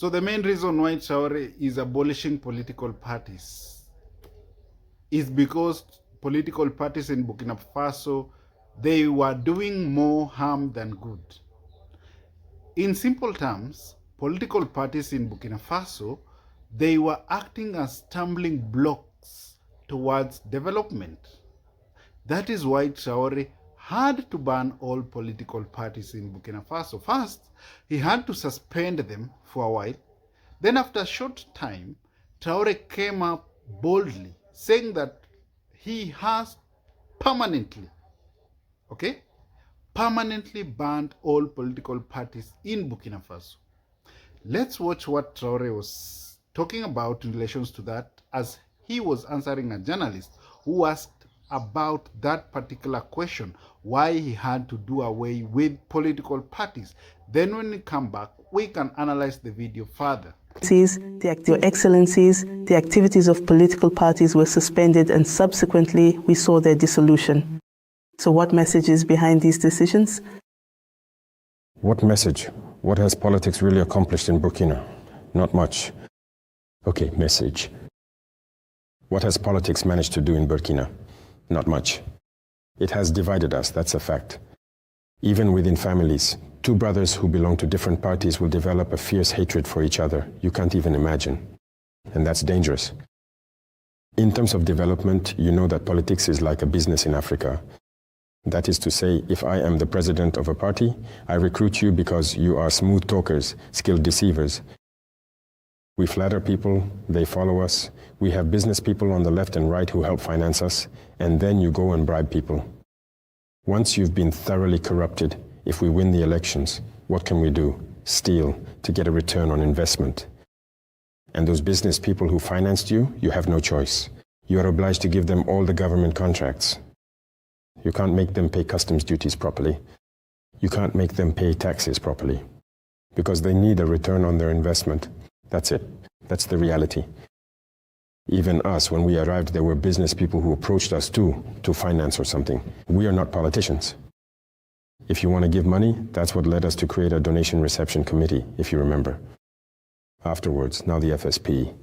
So the main reason why Traoré is abolishing political parties is because political parties in Burkina Faso, they were doing more harm than good. In simple terms, political parties in Burkina Faso, they were acting as stumbling blocks towards development. That is why Traoré had to ban all political parties in Burkina Faso. First, he had to suspend them for a while. Then after a short time, Traoré came up boldly saying that he has permanently banned all political parties in Burkina Faso. Let's watch what Traoré was talking about in relation to that, as he was answering a journalist who asked about that particular question, why he had to do away with political parties. Then when we come back, we can analyze the video further. Your Excellencies, the activities of political parties were suspended and subsequently we saw their dissolution. So what message is behind these decisions? What message? What has politics really accomplished in Burkina? Not much. Okay, message. What has politics managed to do in Burkina? Not much. It has divided us, that's a fact. Even within families, two brothers who belong to different parties will develop a fierce hatred for each other. You can't even imagine. And that's dangerous. In terms of development, you know that politics is like a business in Africa. That is to say, if I am the president of a party, I recruit you because you are smooth talkers, skilled deceivers. We flatter people, they follow us. We have business people on the left and right who help finance us, and then you go and bribe people. Once you've been thoroughly corrupted, if we win the elections, what can we do? Steal to get a return on investment. And those business people who financed you, you have no choice. You are obliged to give them all the government contracts. You can't make them pay customs duties properly. You can't make them pay taxes properly. Because they need a return on their investment. That's it. That's the reality. Even us, when we arrived, there were business people who approached us too, to finance or something. We are not politicians. If you want to give money, that's what led us to create a donation reception committee, if you remember. Afterwards, now the FSP.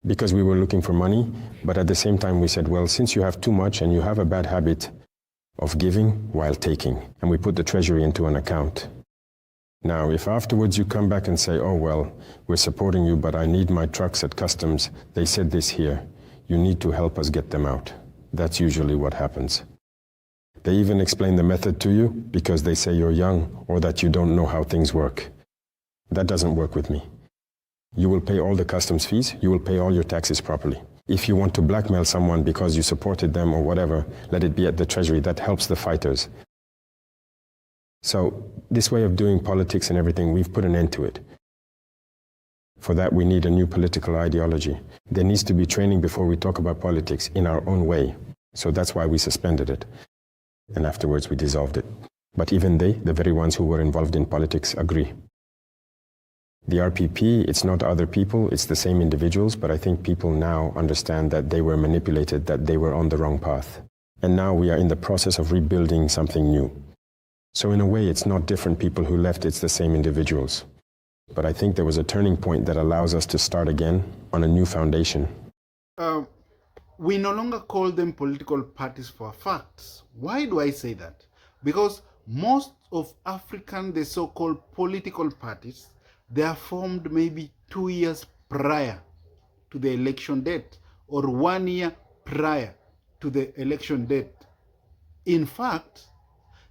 Because we were looking for money, but at the same time we said, well, since you have too much and you have a bad habit of giving while taking, and we put the treasury into an account. Now, if afterwards you come back and say, oh, well, we're supporting you, but I need my trucks at customs, they said this here, you need to help us get them out. That's usually what happens. They even explain the method to you because they say you're young or that you don't know how things work. That doesn't work with me. You will pay all the customs fees, you will pay all your taxes properly. If you want to blackmail someone because you supported them or whatever, let it be at the treasury. That helps the fighters. So this way of doing politics and everything, we've put an end to it. For that, we need a new political ideology. There needs to be training before we talk about politics in our own way. So that's why we suspended it. And afterwards, we dissolved it. But even they, the very ones who were involved in politics, agree. The RPP, it's not other people, it's the same individuals, but I think people now understand that they were manipulated, that they were on the wrong path. And now we are in the process of rebuilding something new. So in a way, it's not different people who left, it's the same individuals. But I think there was a turning point that allows us to start again on a new foundation. We no longer call them political parties for facts. Why do I say that? Because most of the so-called political parties, they are formed maybe 2 years prior to the election date or 1 year prior to the election date. In fact,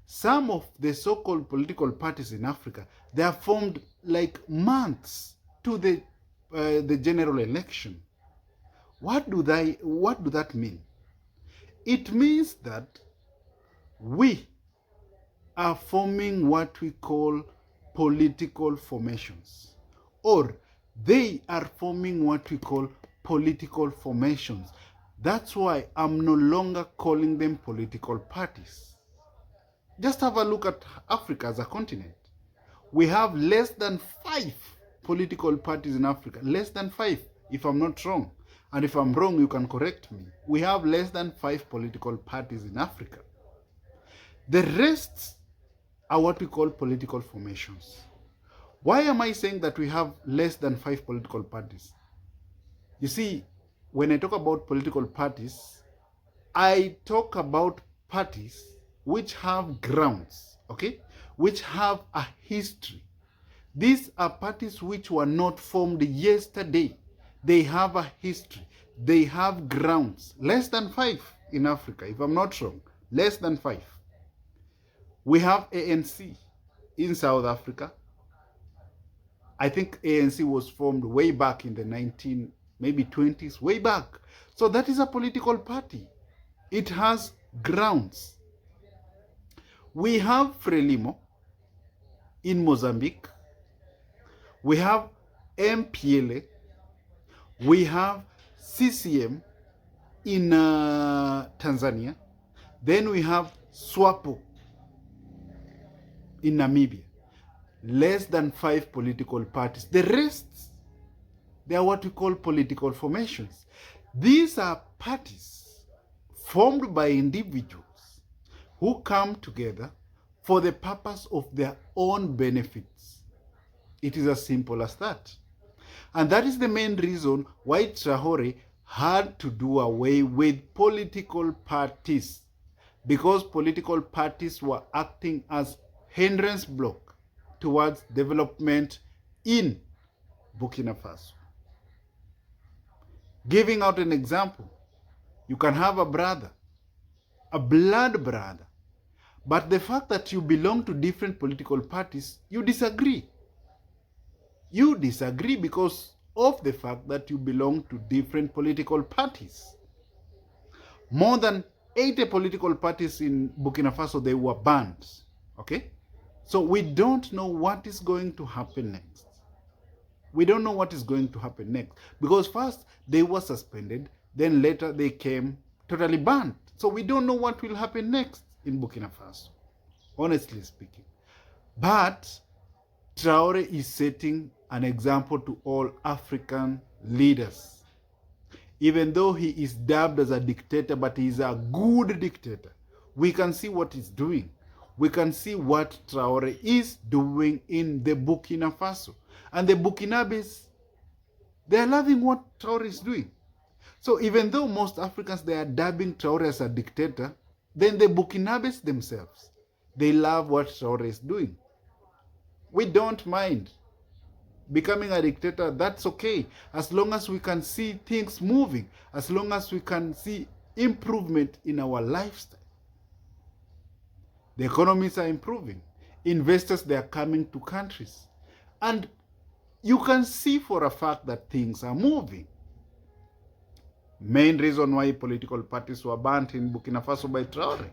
some of the so-called political parties in Africa, they are formed like months to the general election. What do that mean? It means that we are forming what we call political formations, or they are forming what we call political formations. That's why I'm no longer calling them political parties. Just have a look at Africa as a continent. We have less than 5 political parties in Africa. Less than 5, if I'm not wrong. And if I'm wrong, you can correct me. We have less than 5 political parties in Africa. The rest are what we call political formations. Why am I saying that we have less than 5 political parties? You see, when I talk about political parties, I talk about parties which have grounds, okay, which have a history. These are parties which were not formed yesterday. They have a history. They have grounds. Less than 5 in Africa, if I'm not wrong. Less than 5. We have ANC in South Africa. I think ANC was formed way back in the 20s, way back. So that is a political party. It has grounds. We have Frelimo in Mozambique. We have MPLA. We have CCM in Tanzania. Then we have SWAPO in Namibia. Less than 5 political parties. The rest, they are what we call political formations. These are parties formed by individuals who come together for the purpose of their own benefits. It is as simple as that. And that is the main reason why Traoré had to do away with political parties, because political parties were acting as hindrance block towards development in Burkina Faso. Giving out an example, you can have a brother, a blood brother, but the fact that you belong to different political parties, you disagree. You disagree because of the fact that you belong to different political parties. More than 80 political parties in Burkina Faso, they were banned. Okay? So we don't know what is going to happen next. We don't know what is going to happen next. Because first they were suspended, then later they came totally banned. So we don't know what will happen next in Burkina Faso, honestly speaking. But Traoré is setting an example to all African leaders. Even though he is dubbed as a dictator, but he is a good dictator. We can see what he's doing. We can see what Traoré is doing in the Burkina Faso. And the Burkinabes, they are loving what Traoré is doing. So even though most Africans, they are dubbing Traoré as a dictator, then the Burkinabes themselves, they love what Traoré is doing. We don't mind becoming a dictator. That's okay, as long as we can see things moving, as long as we can see improvement in our lifestyle. The economies are improving. Investors, they are coming to countries. And you can see for a fact that things are moving. Main reason why political parties were banned in Burkina Faso by Traoré.